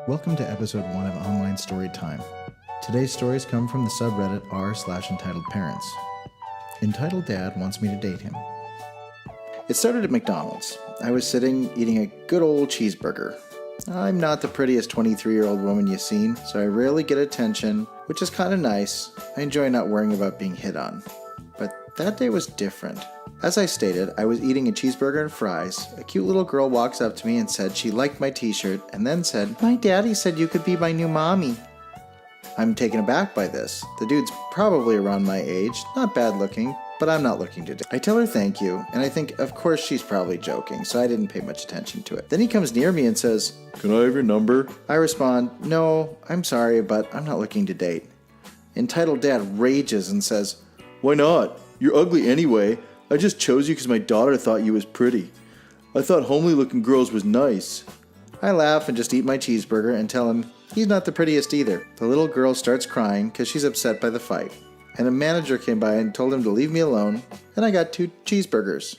Welcome to episode 1 of Online Storytime. Today's stories come from the subreddit r/EntitledParents. Entitled Dad wants me to date him. It started at McDonald's. I was sitting eating a good old cheeseburger. I'm not the prettiest 23-year-old woman you've seen, so I rarely get attention, which is kind of nice. I enjoy not worrying about being hit on. But that day was different. As I stated, I was eating a cheeseburger and fries. A cute little girl walks up to me and said she liked my t-shirt, and then said, "My daddy said you could be my new mommy." I'm taken aback by this. The dude's probably around my age, not bad looking, but I'm not looking to date. I tell her thank you, and I think, of course, she's probably joking, so I didn't pay much attention to it. Then he comes near me and says, "Can I have your number?" I respond, "No, I'm sorry, but I'm not looking to date." Entitled Dad rages and says, "Why not? You're ugly anyway. I just chose you because my daughter thought you was pretty. I thought homely looking girls was nice." I laugh and just eat my cheeseburger and tell him he's not the prettiest either. The little girl starts crying because she's upset by the fight. And a manager came by and told him to leave me alone, and I got 2 cheeseburgers.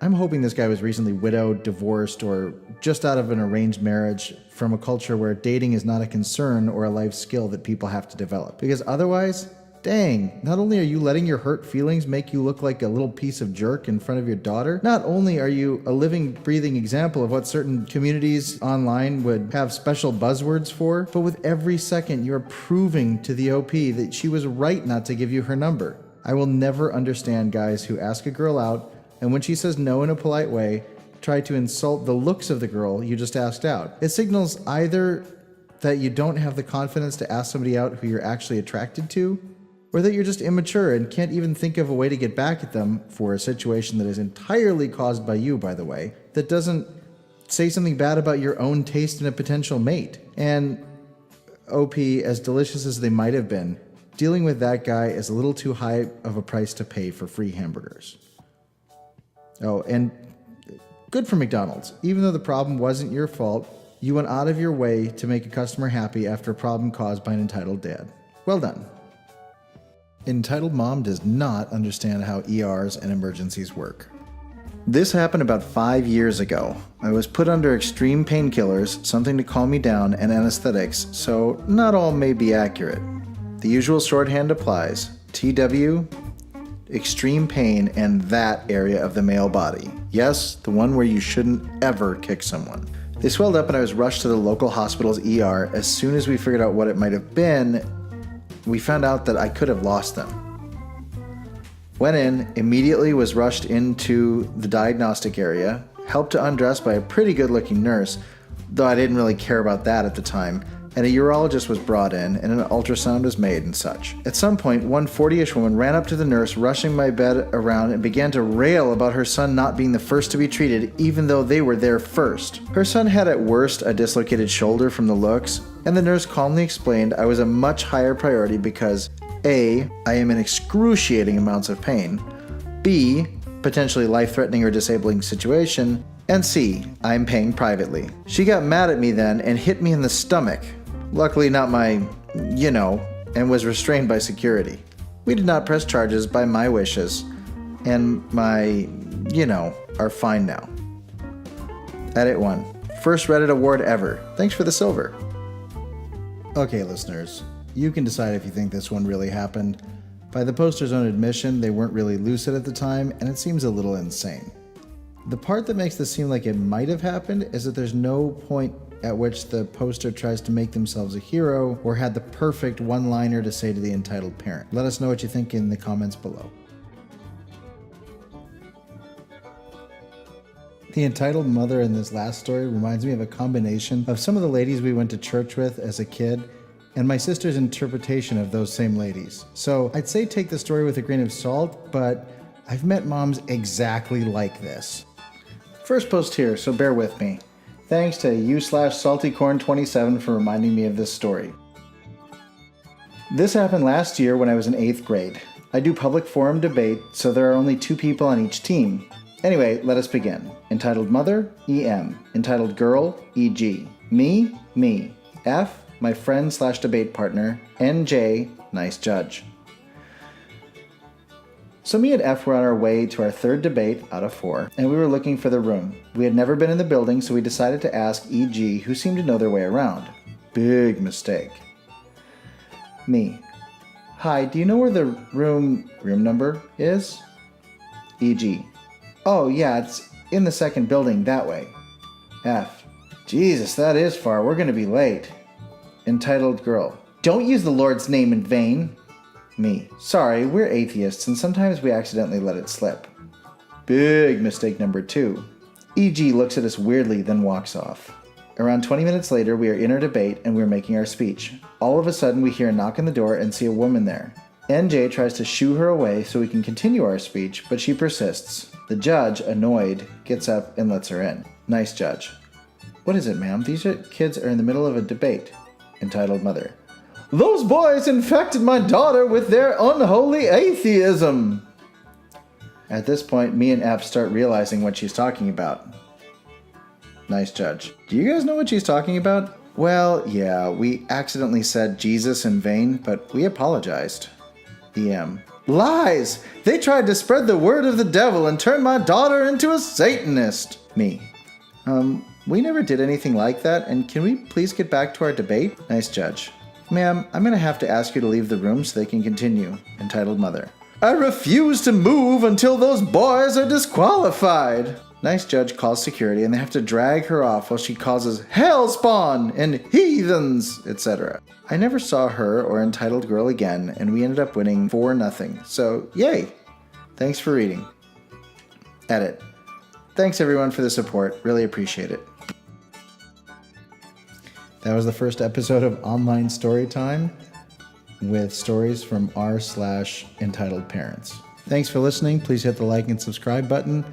I'm hoping this guy was recently widowed, divorced, or just out of an arranged marriage from a culture where dating is not a concern or a life skill that people have to develop. Because otherwise, dang, not only are you letting your hurt feelings make you look like a little piece of jerk in front of your daughter, not only are you a living, breathing example of what certain communities online would have special buzzwords for, but with every second you're proving to the OP that she was right not to give you her number. I will never understand guys who ask a girl out, and when she says no in a polite way, try to insult the looks of the girl you just asked out. It signals either that you don't have the confidence to ask somebody out who you're actually attracted to, or that you're just immature and can't even think of a way to get back at them for a situation that is entirely caused by you, by the way, that doesn't say something bad about your own taste in a potential mate. And OP, as delicious as they might have been, dealing with that guy is a little too high of a price to pay for free hamburgers. Oh, and good for McDonald's. Even though the problem wasn't your fault, you went out of your way to make a customer happy after a problem caused by an entitled dad. Well done. Entitled Mom does not understand how ERs and emergencies work. This happened about 5 years ago. I was put under extreme painkillers, something to calm me down, and anesthetics, so not all may be accurate. The usual shorthand applies. TW, extreme pain, and that area of the male body. Yes, the one where you shouldn't ever kick someone. They swelled up and I was rushed to the local hospital's ER. As soon as we figured out what it might have been, we found out that I could have lost them. Went in, immediately was rushed into the diagnostic area, helped to undress by a pretty good looking nurse, though I didn't really care about that at the time, and a urologist was brought in and an ultrasound was made and such. At some point, one 40-ish woman ran up to the nurse, rushing my bed around, and began to rail about her son not being the first to be treated, even though they were there first. Her son had at worst a dislocated shoulder from the looks, and the nurse calmly explained I was a much higher priority because A, I am in excruciating amounts of pain, B, potentially life-threatening or disabling situation, and C, I'm paying privately. She got mad at me then and hit me in the stomach. Luckily not my, and was restrained by security. We did not press charges by my wishes, and my, are fine now. Edit 1. First Reddit award ever. Thanks for the silver. Okay, listeners, you can decide if you think this one really happened. By the poster's own admission, they weren't really lucid at the time, and it seems a little insane. The part that makes this seem like it might have happened is that there's no point at which the poster tries to make themselves a hero or had the perfect one-liner to say to the entitled parent. Let us know what you think in the comments below. The entitled mother in this last story reminds me of a combination of some of the ladies we went to church with as a kid and my sister's interpretation of those same ladies. So I'd say take the story with a grain of salt, but I've met moms exactly like this. First post here, so bear with me. Thanks to u/saltycorn27 for reminding me of this story. This happened last year when I was in 8th grade. I do public forum debate, so there are only 2 people on each team. Anyway, let us begin. Entitled Mother, EM. Entitled Girl, EG. Me. F, my friend/debate partner. NJ, nice judge. So me and F were on our way to our third debate out of 4, and we were looking for the room. We had never been in the building, so we decided to ask EG, who seemed to know their way around. Big mistake. Me. Hi, do you know where the room number is? EG. Oh yeah, it's in the second building that way. F. Jesus, that is far. We're gonna be late. Entitled girl. Don't use the Lord's name in vain. Me. Sorry, we're atheists and sometimes we accidentally let it slip. Big mistake number 2. EG looks at us weirdly, then walks off. Around 20 minutes later, we are in our debate and we're making our speech. All of a sudden, we hear a knock on the door and see a woman there. NJ tries to shoo her away so we can continue our speech, but she persists. The judge, annoyed, gets up and lets her in. Nice judge. What is it, ma'am? These kids are in the middle of a debate. Entitled mother. Those boys infected my daughter with their unholy atheism. At this point, me and F start realizing what she's talking about. Nice judge. Do you guys know what she's talking about? Well, yeah, we accidentally said Jesus in vain, but we apologized. EM. Lies! They tried to spread the word of the devil and turn my daughter into a Satanist. Me. We never did anything like that, and can we please get back to our debate? Nice judge. Ma'am, I'm gonna have to ask you to leave the room so they can continue. Entitled mother. I refuse to move until those boys are disqualified. Nice judge calls security and they have to drag her off while she causes hell spawn and heathens, etc. I never saw her or Entitled Girl again, and we ended up winning 4-0. So, yay! Thanks for reading. Edit. Thanks everyone for the support. Really appreciate it. That was the first episode of Online Storytime with stories from r/EntitledParents. Thanks for listening. Please hit the like and subscribe button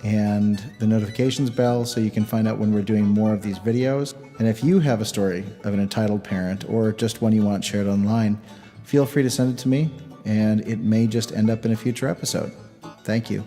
and the notifications bell so you can find out when we're doing more of these videos. And if you have a story of an entitled parent or just one you want shared online, feel free to send it to me and it may just end up in a future episode. Thank you.